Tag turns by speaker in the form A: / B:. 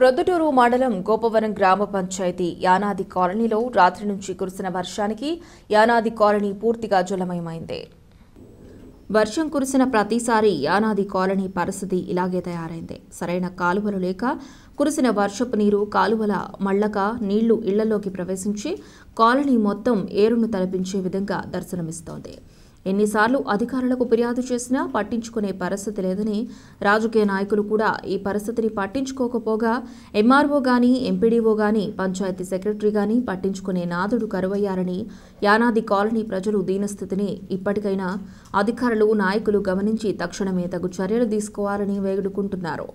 A: ప్రొద్దుటూరు మండలం గోపవరం గ్రామ పంచాయతీ యానాది కాలనీలో రాత్రి నుంచి కురిసిన వర్షానికి యానాది కాలనీ పూర్తిగా జలమయమైంది. వర్షం కురిసిన ప్రతిసారి యానాది కాలనీ పరిస్థితి ఇలాగే తయారైంది. సరైన కాలువలు లేక కురిసిన వర్షపు నీరు కాలువల మళ్లక నీళ్లు ఇళ్లలోకి ప్రవేశించి కాలనీ మొత్తం ఏరును తలపించే విధంగా దర్శనమిస్తోంది. ఎన్నిసార్లు అధికారులకు ఫిర్యాదు చేసినా పట్టించుకునే పరిస్థితి లేదని రాజకీయ నాయకులు కూడా ఈ పరిస్థితిని పట్టించుకోకపోగా ఎంఆర్ఓ గాని ఎంపీడీఓ గాని పంచాయతీ సెక్రటరీ గాని పట్టించుకునే నాదుడు కరువయ్యారని యానాది కాలనీ ప్రజలు దీనస్థితిని ఇప్పటికైనా అధికారులు నాయకులు గమనించి తక్షణమే తగు చర్యలు తీసుకోవాలని వేడుకుంటున్నారు.